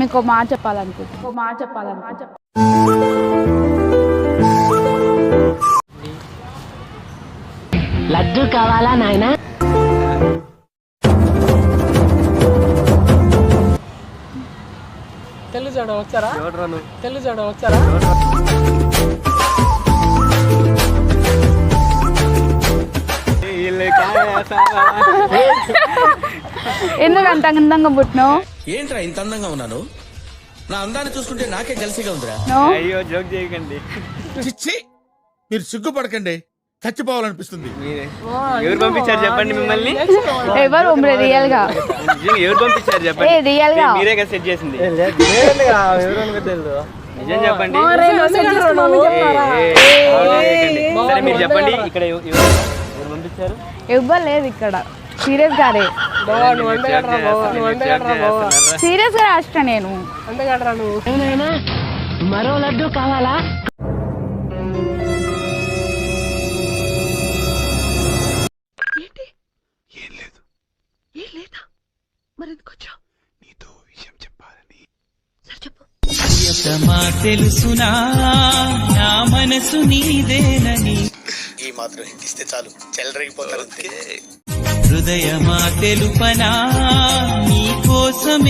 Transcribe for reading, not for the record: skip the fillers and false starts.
మీకు మాట చెప్పాలనుకుంటున్నా. లడ్డు కావాలా నాయనా? తెల్లు చూడ వచ్చారా? తెల్లు చూడ వచ్చారా? ఎందుకు అంత అందంగా పుట్టినావు? ఏంట్రా ఇంత అందంగా ఉన్నాను? నా అందాన్ని చూసుకుంటే నాకే జలసిగా ఉందిరా. అయ్యో జోక్ చేయకండి. చిచ్చి, మీరు సిగ్గుపడకండి, చచ్చిపోవాలనిపిస్తుంది. ఎవరు పంపించారు చెప్పండి మిమ్మల్ని? ఎవరు రియల్ గా ఎవరు పంపించారు చెప్పండి? రియల్ గా మీరే కదా సెట్ చేసింది. నిజం చెప్పండి. సరే మీరు చెప్పండి, ఇక్కడ ఎవరు పంపించారు? ఇవ్వలేదు ఇక్కడ. సీరియస్ గారే, సీరియస్ గా రాష్ట్ర నేను. ఏమైనా మరో లడ్డు కావాలా? తెలుసునా నా మనసు నీదేనని, ఈ మాత్రం ఇస్తే చాలు, చెలరేగిపోతారు. హృదయమా తెలుపనా నీ కోసమే.